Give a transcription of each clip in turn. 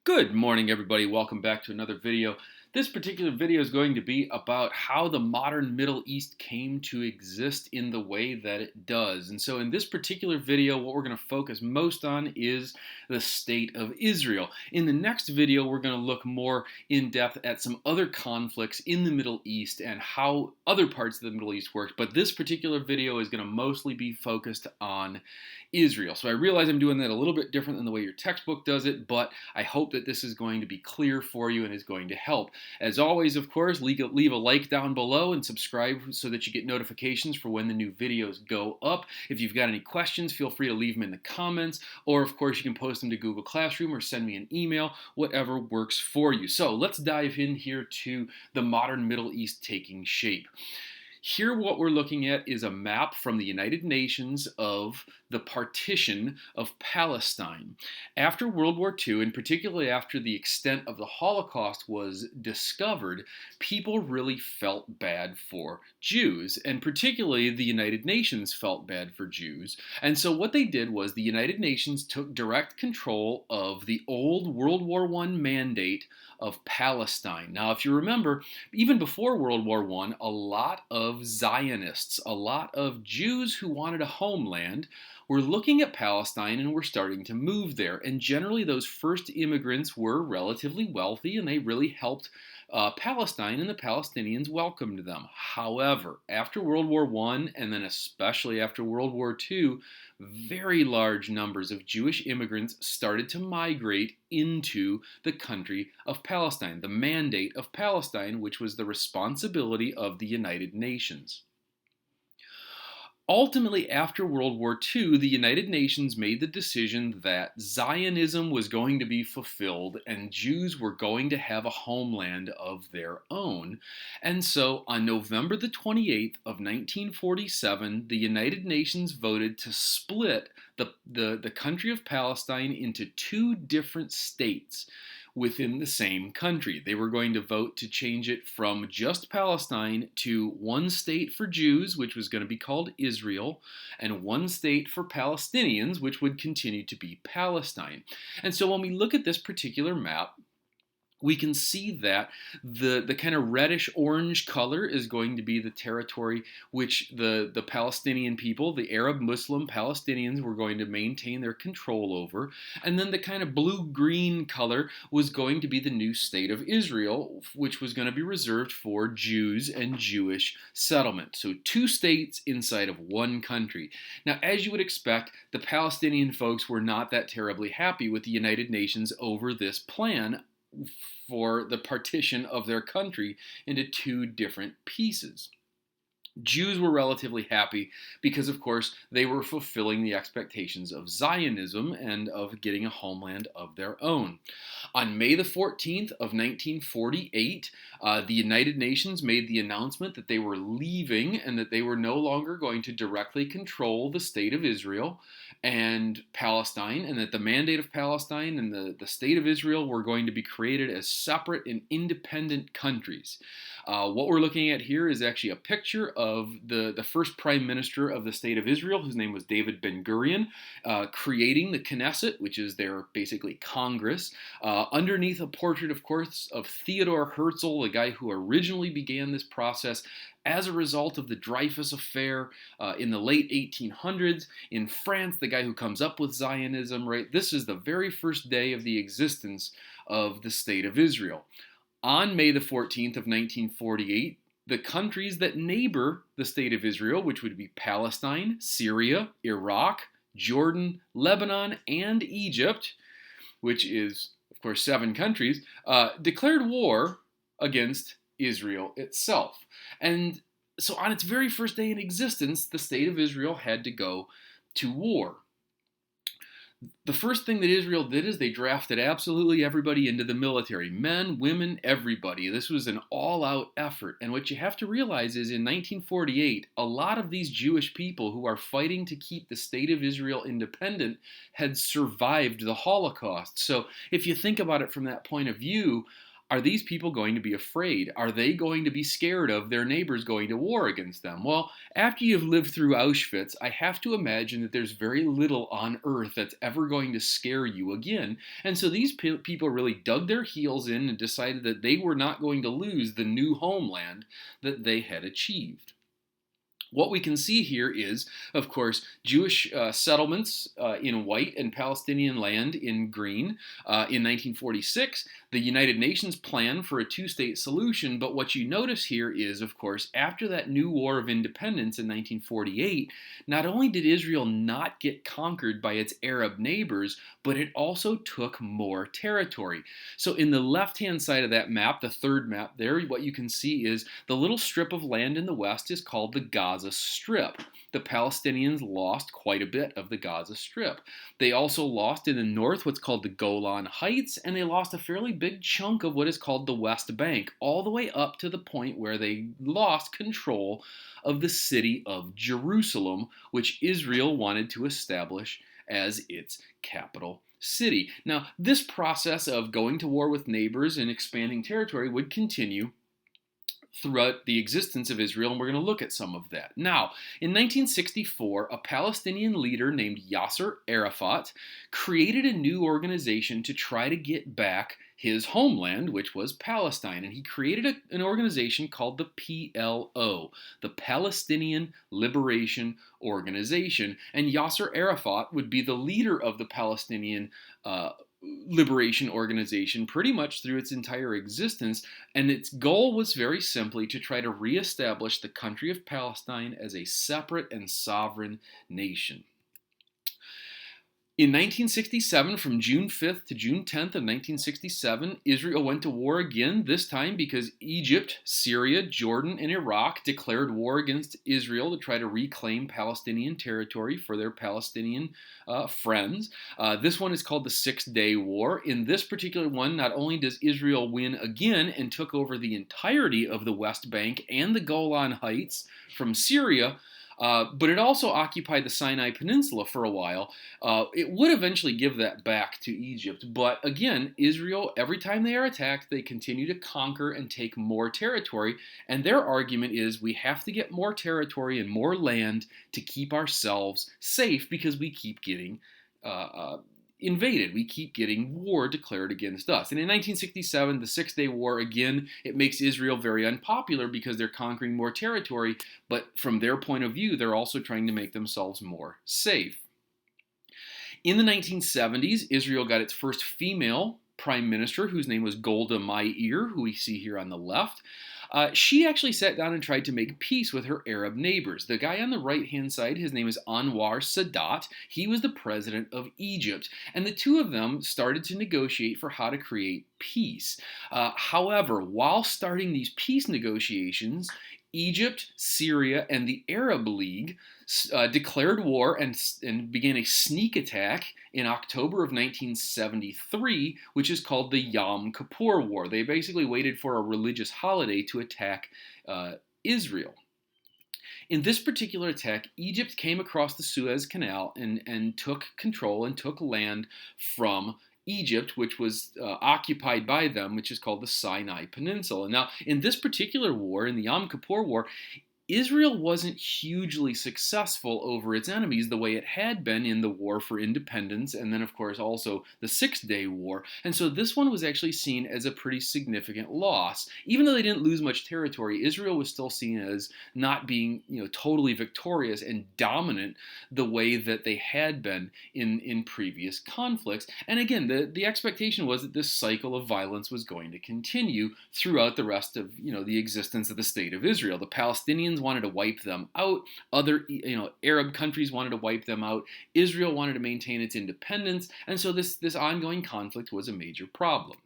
Good morning, everybody. Welcome back to another video. This particular video is going to be about how the modern Middle East came to exist in the way that it does. And so in this particular video, what we're going to focus most on is the state of Israel. In the next video, we're going to look more in depth at some other conflicts in the Middle East and how other parts of the Middle East work. But this particular video is going to mostly be focused on Israel. So I realize I'm doing that a little bit different than the way your textbook does it, but I hope that this is going to be clear for you and is going to help. As always, of course, leave a like down below and subscribe so that you get notifications for when the new videos go up. If you've got any questions, feel free to leave them in the comments, or of course you can post them to Google Classroom or send me an email, whatever works for you. So let's dive in here to the modern Middle East taking shape. Here what we're looking at is a map from the United Nations of the partition of Palestine. After World War II, and particularly after the extent of the Holocaust was discovered, people really felt bad for Jews, and particularly the United Nations felt bad for Jews. And so what they did was the United Nations took direct control of the old World War I mandate of Palestine. Now, if you remember, even before World War I, a lot of Zionists, a lot of Jews who wanted a homeland, were looking at Palestine and were starting to move there. And generally, those first immigrants were relatively wealthy and they really helped Palestine, and the Palestinians welcomed them. However, after World War I, and then especially after World War II, very large numbers of Jewish immigrants started to migrate into the country of Palestine, the Mandate of Palestine, which was the responsibility of the United Nations. Ultimately, after World War II, the United Nations made the decision that Zionism was going to be fulfilled and Jews were going to have a homeland of their own. And so on November the 28th of 1947, the United Nations voted to split the country of Palestine into two different states within the same country. They were going to vote to change it from just Palestine to one state for Jews, which was going to be called Israel, and one state for Palestinians, which would continue to be Palestine. And so when we look at this particular map, we can see that the kind of reddish-orange color is going to be the territory which the Palestinian people, the Arab Muslim Palestinians, were going to maintain their control over. And then the kind of blue-green color was going to be the new state of Israel, which was going to be reserved for Jews and Jewish settlement. So two states inside of one country. Now, as you would expect, the Palestinian folks were not that terribly happy with the United Nations over this plan for the partition of their country into two different pieces. Jews were relatively happy because, of course, they were fulfilling the expectations of Zionism and of getting a homeland of their own. On May the 14th of 1948, the United Nations made the announcement that they were leaving and that they were no longer going to directly control the state of Israel and Palestine, and that the Mandate of Palestine and the state of Israel were going to be created as separate and independent countries. What we're looking at here is actually a picture of the first prime minister of the state of Israel, whose name was David Ben-Gurion, creating the Knesset, which is their basically Congress. Underneath a portrait, of course, of Theodor Herzl, the guy who originally began this process as a result of the Dreyfus Affair in the late 1800s. In France, the guy who comes up with Zionism, right? This is the very first day of the existence of the state of Israel. On May the 14th of 1948, the countries that neighbor the state of Israel, which would be Palestine, Syria, Iraq, Jordan, Lebanon, and Egypt, which is, of course, 7 countries, declared war against Israel itself. And so on its very first day in existence, the state of Israel had to go to war. The first thing that Israel did is they drafted absolutely everybody into the military. Men, women, everybody. This was an all-out effort. And what you have to realize is in 1948, a lot of these Jewish people who are fighting to keep the state of Israel independent had survived the Holocaust. So if you think about it from that point of view, Are these people going to be afraid? Are they going to be scared of their neighbors going to war against them? Well, after you've lived through Auschwitz, I have to imagine that there's very little on earth that's ever going to scare you again. And so these people really dug their heels in and decided that they were not going to lose the new homeland that they had achieved. What we can see here is, of course, Jewish settlements in white and Palestinian land in green. In 1946, the United Nations plan for a two-state solution, but what you notice here is, of course, after that new war of independence in 1948, not only did Israel not get conquered by its Arab neighbors, but it also took more territory. So in the left-hand side of that map, the third map there, what you can see is the little strip of land in the west is called the Gaza Strip. The Palestinians lost quite a bit of the Gaza Strip. They also lost in the north what's called the Golan Heights, and they lost a fairly big chunk of what is called the West Bank, all the way up to the point where they lost control of the city of Jerusalem, which Israel wanted to establish as its capital city. Now, this process of going to war with neighbors and expanding territory would continue throughout the existence of Israel, and we're going to look at some of that. Now, in 1964, a Palestinian leader named Yasser Arafat created a new organization to try to get back his homeland, which was Palestine, and he created an organization called the PLO, the Palestinian Liberation Organization, and Yasser Arafat would be the leader of the Palestinian Liberation Organization pretty much through its entire existence, and its goal was very simply to try to reestablish the country of Palestine as a separate and sovereign nation. In 1967, from June 5th to June 10th of 1967, Israel went to war again, this time because Egypt, Syria, Jordan, and Iraq declared war against Israel to try to reclaim Palestinian territory for their Palestinian friends. This one is called the Six-Day War. In this particular one, not only does Israel win again and took over the entirety of the West Bank and the Golan Heights from Syria, but it also occupied the Sinai Peninsula for a while. It would eventually give that back to Egypt, but again, Israel, every time they are attacked, they continue to conquer and take more territory, and their argument is we have to get more territory and more land to keep ourselves safe because we keep getting invaded. We keep getting war declared against us. And in 1967, the Six-Day War, again, it makes Israel very unpopular because they're conquering more territory, but from their point of view, they're also trying to make themselves more safe. In the 1970s, Israel got its first female prime minister, whose name was Golda Meir, who we see here on the left. She actually sat down and tried to make peace with her Arab neighbors. The guy on the right-hand side, his name is Anwar Sadat. He was the president of Egypt. And the two of them started to negotiate for how to create peace. However, while starting these peace negotiations, Egypt, Syria, and the Arab League declared war and began a sneak attack in October of 1973, which is called the Yom Kippur War. They basically waited for a religious holiday to attack Israel. In this particular attack, Egypt came across the Suez Canal and took control and took land from Egypt, which was occupied by them, which is called the Sinai Peninsula. Now, in this particular war, in the Yom Kippur War, Israel wasn't hugely successful over its enemies the way it had been in the War for Independence and then, of course, also the Six-Day War. And so this one was actually seen as a pretty significant loss. Even though they didn't lose much territory, Israel was still seen as not being, totally victorious and dominant the way that they had been in previous conflicts. And again, the expectation was that this cycle of violence was going to continue throughout the rest of, the existence of the State of Israel. The Palestinians wanted to wipe them out. Other, Arab countries wanted to wipe them out. Israel wanted to maintain its independence. And so this ongoing conflict was a major problem.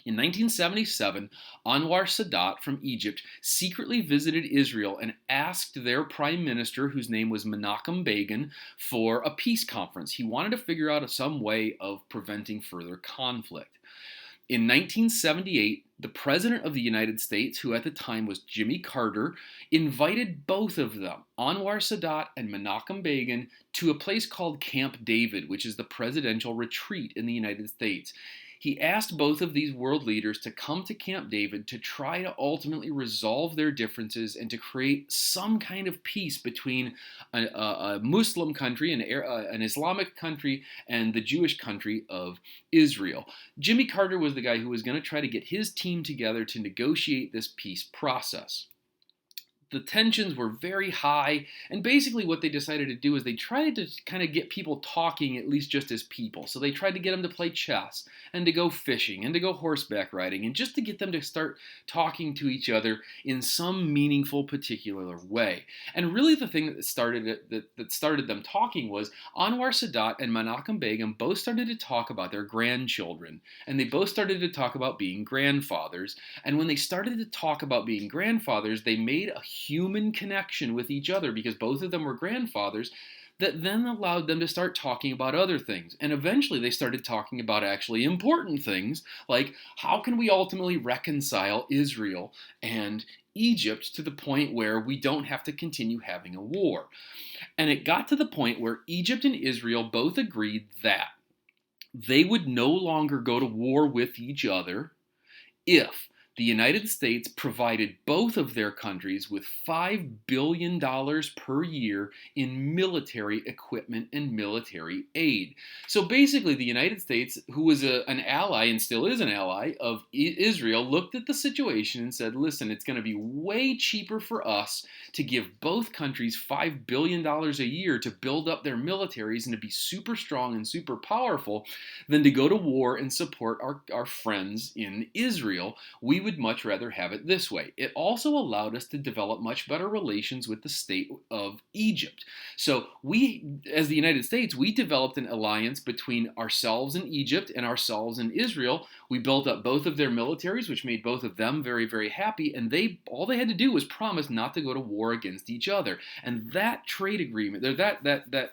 In 1977, Anwar Sadat from Egypt secretly visited Israel and asked their prime minister, whose name was Menachem Begin, for a peace conference. He wanted to figure out some way of preventing further conflict. In 1978, the President of the United States, who at the time was Jimmy Carter, invited both of them, Anwar Sadat and Menachem Begin, to a place called Camp David, which is the presidential retreat in the United States. He asked both of these world leaders to come to Camp David to try to ultimately resolve their differences and to create some kind of peace between a Muslim country, an Islamic country, and the Jewish country of Israel. Jimmy Carter was the guy who was going to try to get his team together to negotiate this peace process. The tensions were very high, and basically what they decided to do is they tried to kind of get people talking at least just as people. So they tried to get them to play chess and to go fishing and to go horseback riding and just to get them to start talking to each other in some meaningful particular way. And really the thing that started them talking was Anwar Sadat and Menachem Begum both started to talk about their grandchildren, and they both started to talk about being grandfathers. And when they started to talk about being grandfathers, they made a human connection with each other because both of them were grandfathers that then allowed them to start talking about other things. And eventually they started talking about actually important things like how can we ultimately reconcile Israel and Egypt to the point where we don't have to continue having a war. And it got to the point where Egypt and Israel both agreed that they would no longer go to war with each other if the United States provided both of their countries with $5 billion per year in military equipment and military aid. So basically, the United States, who was an ally and still is an ally of Israel, looked at the situation and said, listen, it's going to be way cheaper for us to give both countries $5 billion a year to build up their militaries and to be super strong and super powerful than to go to war and support our friends in Israel. We would much rather have it this way. It also allowed us to develop much better relations with the state of Egypt. So we, as the United States, we developed an alliance between ourselves and Egypt and ourselves and Israel. We built up both of their militaries, which made both of them very, very happy. And all they had to do was promise not to go to war against each other. And that trade agreement, that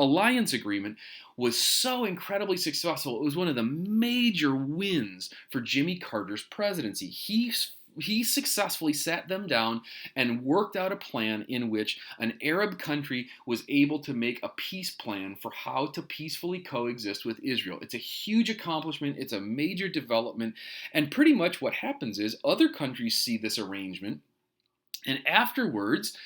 alliance agreement was so incredibly successful. It was one of the major wins for Jimmy Carter's presidency. He successfully sat them down and worked out a plan in which an Arab country was able to make a peace plan for how to peacefully coexist with Israel. It's a huge accomplishment. It's a major development. And pretty much what happens is other countries see this arrangement, and afterwards,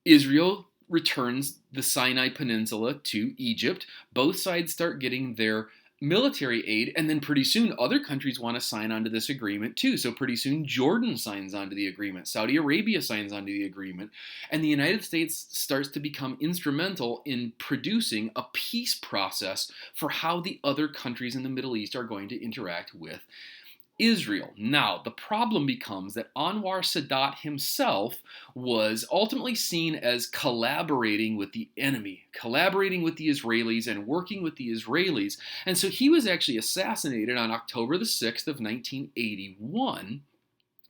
Israel returns the Sinai Peninsula to Egypt. Both sides start getting their military aid, and then pretty soon other countries want to sign onto this agreement too. So pretty soon Jordan signs onto the agreement, Saudi Arabia signs onto the agreement, and the United States starts to become instrumental in producing a peace process for how the other countries in the Middle East are going to interact with Israel. Now, the problem becomes that Anwar Sadat himself was ultimately seen as collaborating with the enemy, collaborating with the Israelis and working with the Israelis. And so he was actually assassinated on October the 6th of 1981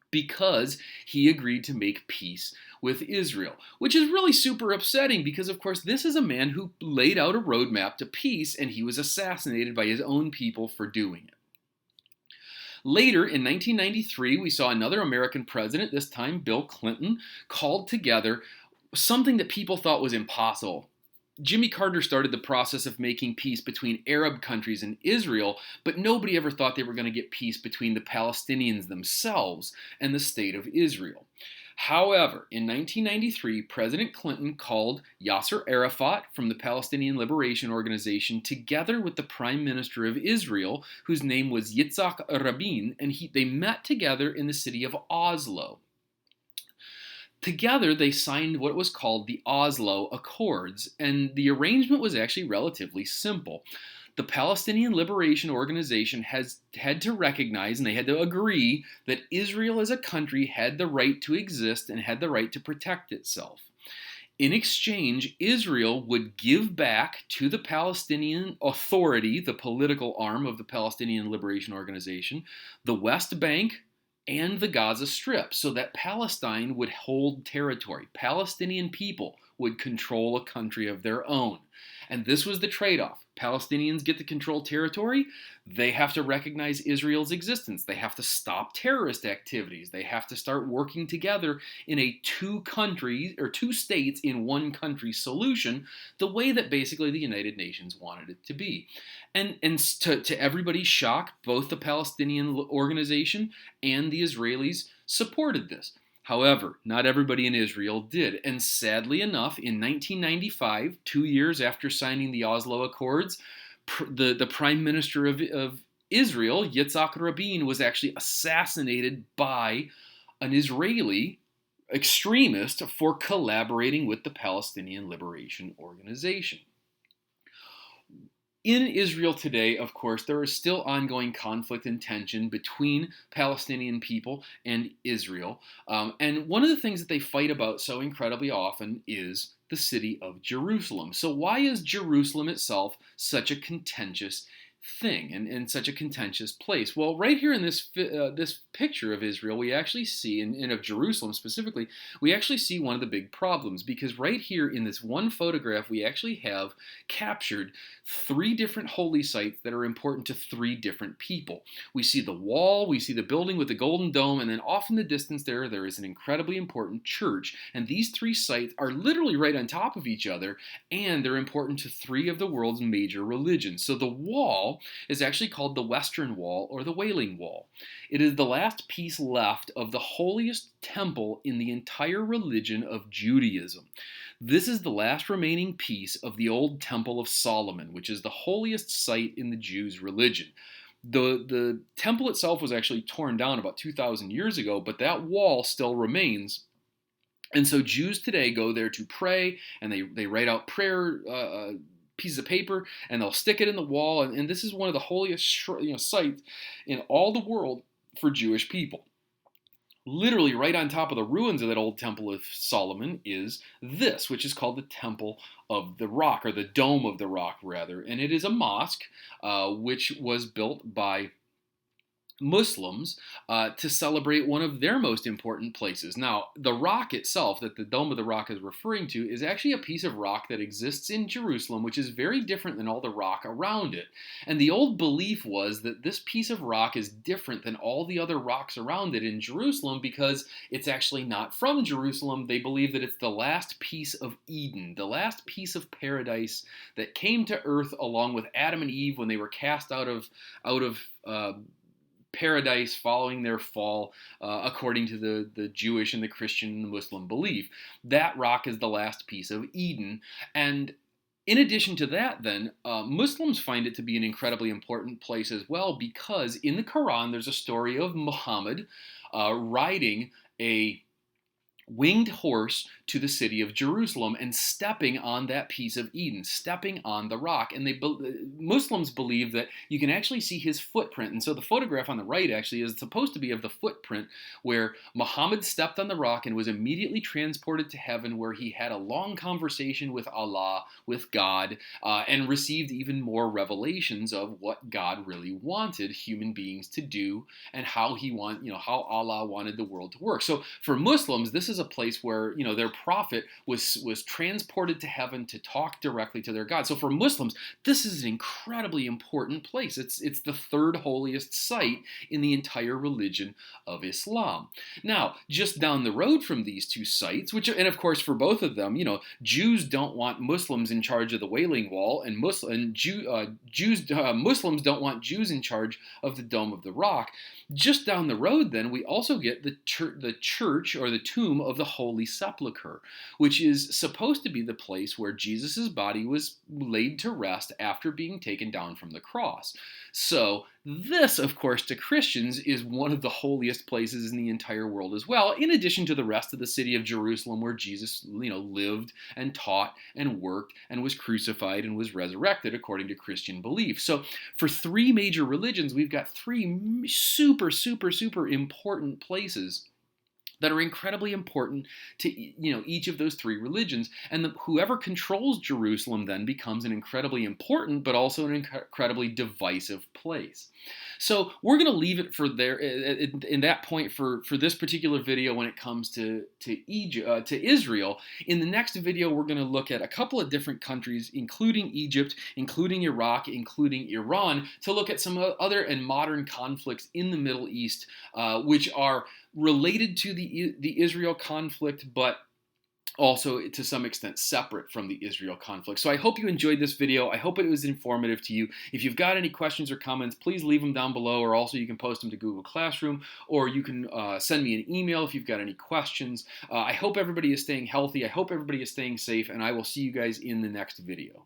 because he agreed to make peace with Israel, which is really super upsetting because, of course, this is a man who laid out a roadmap to peace, and he was assassinated by his own people for doing it. Later, in 1993, we saw another American president, this time Bill Clinton, called together something that people thought was impossible. Jimmy Carter started the process of making peace between Arab countries and Israel, but nobody ever thought they were going to get peace between the Palestinians themselves and the state of Israel. However, in 1993, President Clinton called Yasser Arafat from the Palestinian Liberation Organization together with the Prime Minister of Israel, whose name was Yitzhak Rabin, and they met together in the city of Oslo. Together, they signed what was called the Oslo Accords, and the arrangement was actually relatively simple. The Palestinian Liberation Organization had to recognize, and they had to agree, that Israel as a country had the right to exist and had the right to protect itself. In exchange, Israel would give back to the Palestinian Authority, the political arm of the Palestinian Liberation Organization, the West Bank and the Gaza Strip, so that Palestine would hold territory. Palestinian people would control a country of their own. And this was the trade-off. Palestinians get to control territory. They have to recognize Israel's existence. They have to stop terrorist activities. They have to start working together in a two countries or two states in one country solution, the way that basically the United Nations wanted it to be. And to everybody's shock, both the Palestinian organization and the Israelis supported this. However, not everybody in Israel did. And sadly enough, in 1995, 2 years after signing the Oslo Accords, the Prime Minister of Israel, Yitzhak Rabin, was actually assassinated by an Israeli extremist for collaborating with the Palestinian Liberation Organization. In Israel today, of course, there is still ongoing conflict and tension between Palestinian people and Israel. And one of the things that they fight about so incredibly often is the city of Jerusalem. So why is Jerusalem itself such a contentious thing and such a contentious place? Well, right here in this picture of Israel, we actually see, and of Jerusalem specifically, we actually see one of the big problems, because right here in this one photograph, we actually have captured three different holy sites that are important to three different people. We see the wall, we see the building with the golden dome, and then off in the distance there is an incredibly important church. And these three sites are literally right on top of each other, and they're important to three of the world's major religions. So the wall is actually called the Western Wall or the Wailing Wall. It is the last piece left of the holiest temple in the entire religion of Judaism. This is the last remaining piece of the old Temple of Solomon, which is the holiest site in the Jews' religion. The temple itself was actually torn down about 2,000 years ago, but that wall still remains. And so Jews today go there to pray, and they write out prayer pieces of paper, and they'll stick it in the wall. And this is one of the holiest sites in all the world for Jewish people. Literally right on top of the ruins of that old Temple of Solomon is this, which is called the Temple of the Rock, or the Dome of the Rock, rather. And it is a mosque which was built by Muslims to celebrate one of their most important places. Now, the rock itself that the Dome of the Rock is referring to is actually a piece of rock that exists in Jerusalem, which is very different than all the rock around it. And the old belief was that this piece of rock is different than all the other rocks around it in Jerusalem because it's actually not from Jerusalem. They believe that it's the last piece of Eden, the last piece of paradise that came to earth along with Adam and Eve when they were cast out of paradise following their fall, according to the Jewish and the Christian and the Muslim belief. That rock is the last piece of Eden. And in addition to that, then, Muslims find it to be an incredibly important place as well, because in the Quran there's a story of Muhammad riding a winged horse to the city of Jerusalem and stepping on that piece of Eden, stepping on the rock. And Muslims believe that you can actually see his footprint. And so the photograph on the right actually is supposed to be of the footprint where Muhammad stepped on the rock and was immediately transported to heaven, where he had a long conversation with Allah, with God, and received even more revelations of what God really wanted human beings to do and how how Allah wanted the world to work. So for Muslims, this is a place where their prophet was transported to heaven to talk directly to their God. So for Muslims, this is an incredibly important place. It's the third holiest site in the entire religion of Islam. Now, just down the road from these two sites, and of course for both of them, Jews don't want Muslims in charge of the Wailing Wall, and Muslims don't want Jews in charge of the Dome of the Rock. Just down the road, then, we also get the church or the tomb of the Holy Sepulchre, which is supposed to be the place where Jesus' body was laid to rest after being taken down from the cross. So this, of course, to Christians is one of the holiest places in the entire world as well, in addition to the rest of the city of Jerusalem where Jesus, lived and taught and worked and was crucified and was resurrected according to Christian belief. So for three major religions, we've got three super, super, super important places that are incredibly important to each of those three religions, and whoever controls Jerusalem then becomes an incredibly important but also an incredibly divisive place. So we're going to leave it for there in that point for this particular video when it comes to Egypt, to Israel. In the next video, we're going to look at a couple of different countries, including Egypt, including Iraq, including Iran, to look at some other and modern conflicts in the Middle East, which are related to the Israel conflict, but also to some extent separate from the Israel conflict. So I hope you enjoyed this video. I hope it was informative to you. If you've got any questions or comments, please leave them down below, or also you can post them to Google Classroom, or you can send me an email if you've got any questions. I hope everybody is staying healthy. I hope everybody is staying safe, and I will see you guys in the next video.